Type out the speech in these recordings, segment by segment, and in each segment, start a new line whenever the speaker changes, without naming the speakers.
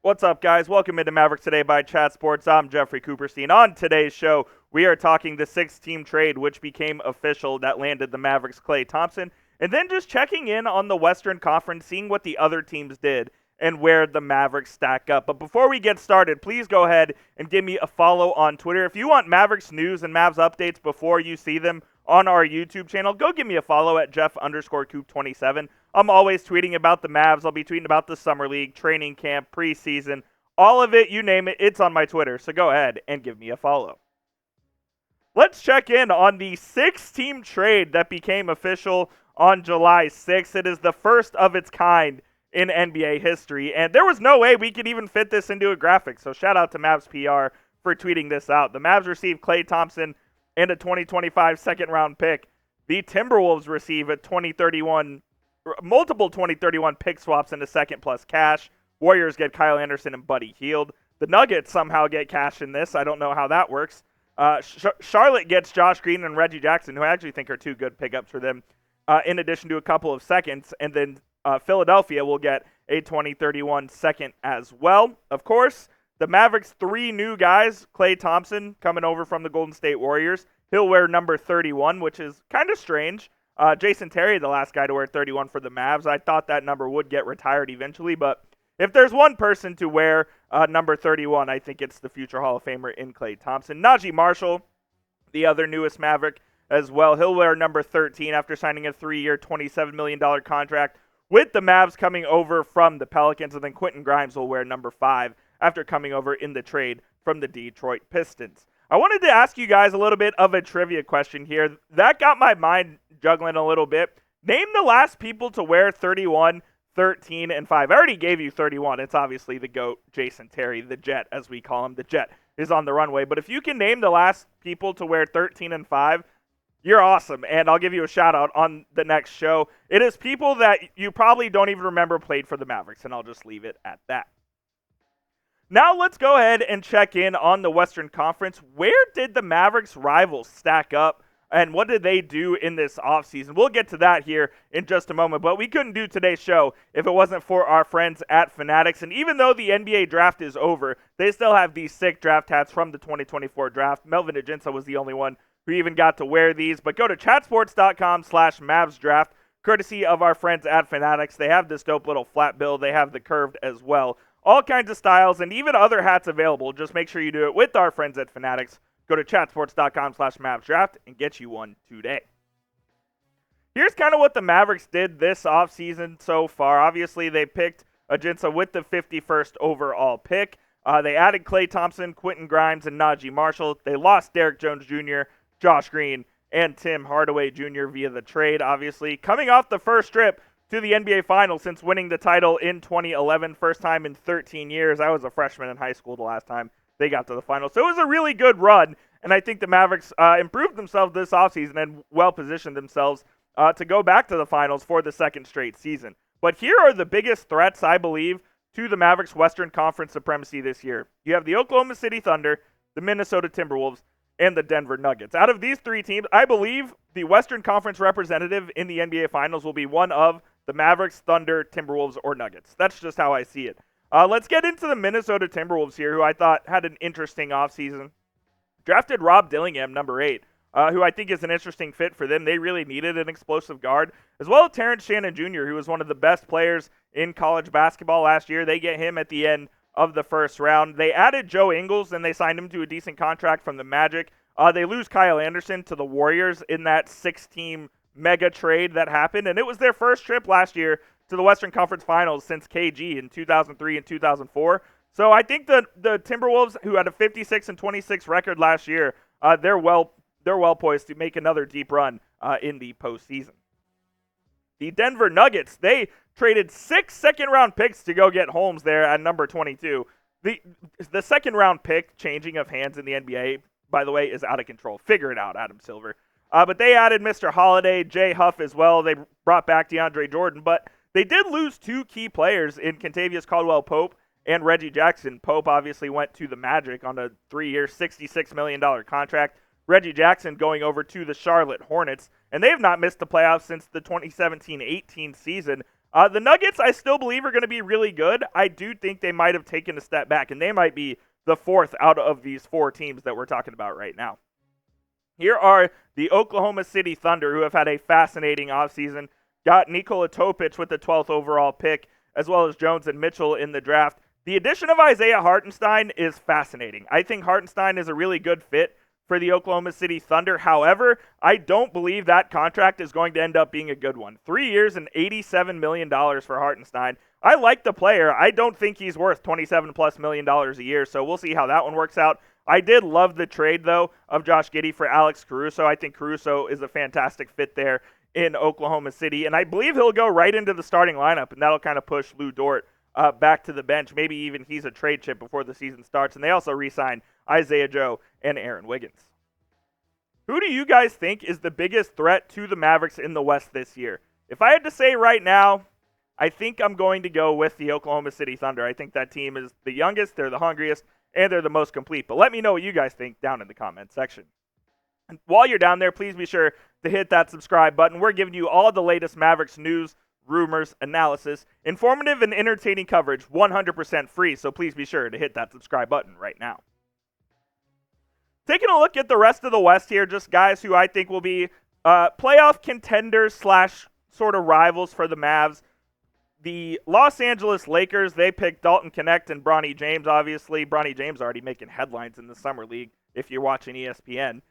What's up, guys? Welcome into Mavericks Today by Chat Sports. I'm Jeffrey Cooperstein. On today's show, we are talking the six-team trade, which became official, that landed the Mavericks Klay Thompson, and then just checking in on the Western Conference, seeing what the other teams did and where the Mavericks stack up. But before we get started, please go ahead and give me a follow on Twitter. If you want Mavericks news and Mavs updates before you see them on our YouTube channel, go give me a follow at Jeff_Coop27. I'm always tweeting about the Mavs. I'll be tweeting about the Summer League, training camp, preseason, all of it, you name it, it's on my Twitter. So go ahead and give me a follow. Let's check in on the six-team trade that became official on July 6th. It is the first of its kind in NBA history, and there was no way we could even fit this into a graphic. So shout out to Mavs PR for tweeting this out. The Mavs received Klay Thompson and a 2025 second-round pick. The Timberwolves receive a multiple 2031 pick swaps in a second plus cash. Warriors get Kyle Anderson and Buddy Hield. The Nuggets somehow get cash in this. I don't know how that works. Charlotte gets Josh Green and Reggie Jackson, who I actually think are two good pickups for them, in addition to a couple of seconds. And then Philadelphia will get a 2031 second as well. Of course, the Mavericks' three new guys, Klay Thompson coming over from the Golden State Warriors. He'll wear number 31, which is kind of strange. Jason Terry, the last guy to wear 31 for the Mavs. I thought that number would get retired eventually, but if there's one person to wear number 31, I think it's the future Hall of Famer in Klay Thompson. Naji Marshall, the other newest Maverick as well. He'll wear number 13 after signing a 3-year, $27 million contract with the Mavs coming over from the Pelicans. And then Quentin Grimes will wear number 5 after coming over in the trade from the Detroit Pistons. I wanted to ask you guys a little bit of a trivia question here. That got my mind juggling a little bit. Name the last people to wear 31, 13, and 5. I already gave you 31. It's obviously the GOAT, Jason Terry, the Jet, as we call him. The Jet is on the runway. But if you can name the last people to wear 13 and 5, you're awesome. And I'll give you a shout-out on the next show. It is people that you probably don't even remember played for the Mavericks, and I'll just leave it at that. Now let's go ahead and check in on the Western Conference. Where did the Mavericks rivals stack up, and what did they do in this offseason? We'll get to that here in just a moment, but we couldn't do today's show if it wasn't for our friends at Fanatics. And even though the NBA draft is over, they still have these sick draft hats from the 2024 draft. Melvin Aginsa was the only one who even got to wear these. But go to chatsports.com/MavsDraft, courtesy of our friends at Fanatics. They have this dope little flat bill. They have the curved as well. All kinds of styles and even other hats available. Just make sure you do it with our friends at Fanatics. Go to chatsports.com/MavsDraft and get you one today. Here's kind of what the Mavericks did this offseason so far. Obviously, they picked Aginsa with the 51st overall pick. They added Klay Thompson, Quentin Grimes, and Naji Marshall. They lost Derrick Jones Jr., Josh Green, and Tim Hardaway Jr. via the trade, obviously. Coming off the first trip to the NBA Finals since winning the title in 2011, first time in 13 years. I was a freshman in high school the last time they got to the Finals. So it was a really good run, and I think the Mavericks improved themselves this offseason and well-positioned themselves to go back to the Finals for the second straight season. But here are the biggest threats, I believe, to the Mavericks' Western Conference supremacy this year. You have the Oklahoma City Thunder, the Minnesota Timberwolves, and the Denver Nuggets. Out of these three teams, I believe the Western Conference representative in the NBA Finals will be one of the Mavericks, Thunder, Timberwolves, or Nuggets. That's just how I see it. Let's get into the Minnesota Timberwolves here, who I thought had an interesting offseason. Drafted Rob Dillingham, number 8, who I think is an interesting fit for them. They really needed an explosive guard, as well as Terrence Shannon Jr., who was one of the best players in college basketball last year. They get him at the end of the first round. They added Joe Ingles, and they signed him to a decent contract from the Magic. They lose Kyle Anderson to the Warriors in that 6-team mega trade that happened, and it was their first trip last year to the Western Conference Finals since KG in 2003 and 2004. So I think the Timberwolves, who had a 56-26 record last year, they're well poised to make another deep run in the postseason. The Denver Nuggets, they traded 6 second-round picks to go get Holmes there at number 22. The second-round pick changing of hands in the NBA, by the way, is out of control. Figure it out, Adam Silver. But they added Mr. Holiday, Jay Huff as well. They brought back DeAndre Jordan, but they did lose 2 key players in Kentavious Caldwell-Pope and Reggie Jackson. Pope obviously went to the Magic on a 3-year, $66 million contract. Reggie Jackson going over to the Charlotte Hornets, and they have not missed the playoffs since the 2017-18 season. The Nuggets, I still believe, are going to be really good. I do think they might have taken a step back, and they might be the fourth out of these four teams that we're talking about right now. Here are the Oklahoma City Thunder, who have had a fascinating offseason. Got Nikola Topic with the 12th overall pick, as well as Jones and Mitchell in the draft. The addition of Isaiah Hartenstein is fascinating. I think Hartenstein is a really good fit for the Oklahoma City Thunder. However, I don't believe that contract is going to end up being a good one. 3 years and $87 million for Hartenstein. I like the player. I don't think he's worth $27+ million a year, so we'll see how that one works out. I did love the trade, though, of Josh Giddey for Alex Caruso. I think Caruso is a fantastic fit there in Oklahoma City, and I believe he'll go right into the starting lineup, and that'll kind of push Lou Dort back to the bench. Maybe even he's a trade chip before the season starts, and they also re-signed Isaiah Joe and Aaron Wiggins. Who do you guys think is the biggest threat to the Mavericks in the West this year? If I had to say right now, I think I'm going to go with the Oklahoma City Thunder. I think that team is the youngest, they're the hungriest, and they're the most complete. But let me know what you guys think down in the comments section. And while you're down there, please be sure to hit that subscribe button. We're giving you all the latest Mavericks news, rumors, analysis, informative and entertaining coverage, 100% free, so please be sure to hit that subscribe button right now. Taking a look at the rest of the West here, just guys who I think will be playoff contenders / sort of rivals for the Mavs. The Los Angeles Lakers, they picked Dalton Knecht and Bronny James, obviously. Bronny James already making headlines in the Summer League if you're watching ESPN.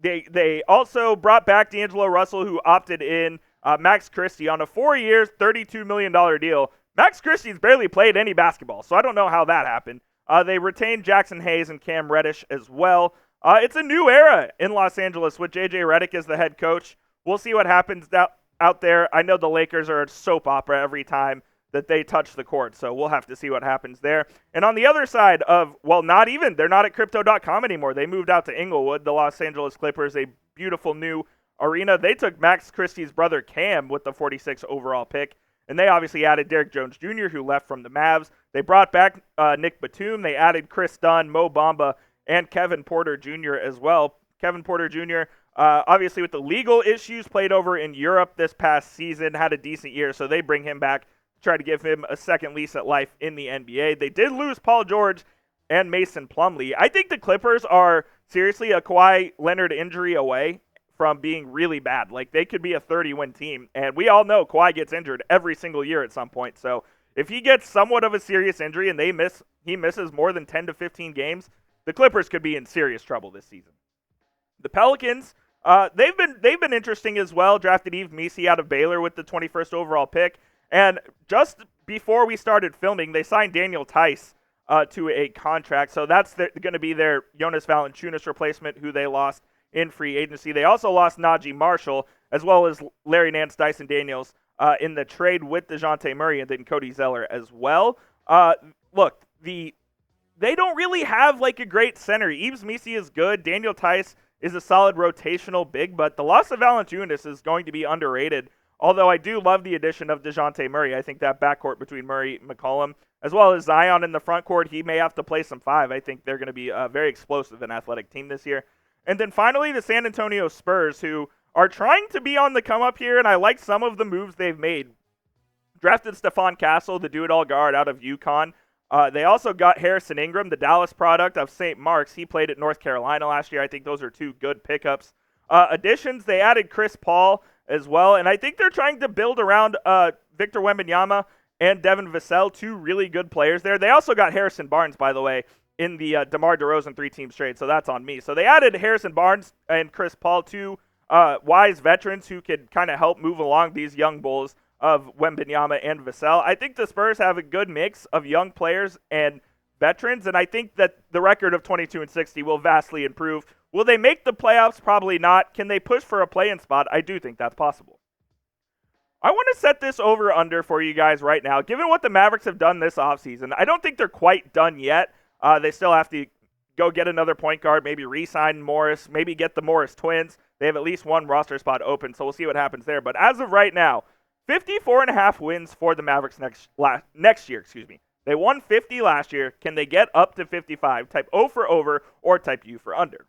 They also brought back D'Angelo Russell, who opted in Max Christie on a 4-year, $32 million deal. Max Christie's barely played any basketball, so I don't know how that happened. They retained Jackson Hayes and Cam Reddish as well. It's a new era in Los Angeles with J.J. Redick as the head coach. We'll see what happens out there. I know the Lakers are a soap opera every time that they touch the court, so we'll have to see what happens there. And on the other side of, well, they're not at Crypto.com anymore. They moved out to Inglewood, the Los Angeles Clippers, a beautiful new arena. They took Max Christie's brother Cam with the 46th overall pick, and they obviously added Derrick Jones Jr., who left from the Mavs. They brought back Nick Batum. They added Chris Dunn, Mo Bamba, and Kevin Porter Jr. as well. Kevin Porter Jr., obviously with the legal issues, played over in Europe this past season, had a decent year, so they bring him back to try to give him a second lease at life in the NBA. They did lose Paul George and Mason Plumlee. I think the Clippers are seriously a Kawhi Leonard injury away from being really bad. Like, they could be a 30-win team, and we all know Kawhi gets injured every single year at some point, so if he gets somewhat of a serious injury and he misses more than 10 to 15 games, the Clippers could be in serious trouble this season. The Pelicans, they've been interesting as well. Drafted Yves Missi out of Baylor with the 21st overall pick. And just before we started filming, they signed Daniel Tice to a contract. So that's going to be their Jonas Valanciunas replacement, who they lost in free agency. They also lost Naji Marshall, as well as Larry Nance, Dyson Daniels, in the trade with DeJounte Murray and then Cody Zeller as well. Look, they don't really have like a great center. Yves Missi is good. Daniel Tice is a solid rotational big, but the loss of Valanciunas is going to be underrated. Although I do love the addition of DeJounte Murray. I think that backcourt between Murray and McCollum, as well as Zion in the front court, he may have to play some five. I think they're going to be a very explosive and athletic team this year. And then finally, the San Antonio Spurs, who are trying to be on the come-up here, and I like some of the moves they've made. Drafted Stephon Castle, the do-it-all guard out of UConn. They also got Harrison Ingram, the Dallas product of St. Mark's. He played at North Carolina last year. I think those are two good pickups. Additions, they added Chris Paul as well, and I think they're trying to build around Victor Wembanyama and Devin Vassell, two really good players there. They also got Harrison Barnes, by the way, in the DeMar DeRozan three-team trade, so that's on me. So they added Harrison Barnes and Chris Paul, two wise veterans who could kind of help move along these young bulls of Wembanyama and Vassell. I think the Spurs have a good mix of young players and veterans, and I think that the record of 22-60 will vastly improve. Will they make the playoffs? Probably not. Can they push for a play-in spot? I do think that's possible. I want to set this over-under for you guys right now. Given what the Mavericks have done this offseason, I don't think they're quite done yet. They still have to go get another point guard, maybe re-sign Morris, maybe get the Morris twins. They have at least one roster spot open, so we'll see what happens there. But as of right now, 54.5 wins for the Mavericks next year. They won 50 last year. Can they get up to 55? Type O for over or type U for under.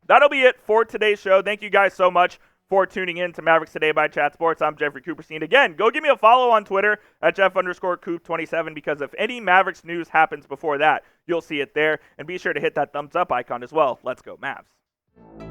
That'll be it for today's show. Thank you guys so much for tuning in to Mavericks Today by Chat Sports. I'm Jeffrey Cooperstein. Again, go give me a follow on Twitter at Jeff_Coop27 because if any Mavericks news happens before that, you'll see it there. And be sure to hit that thumbs up icon as well. Let's go, Mavs.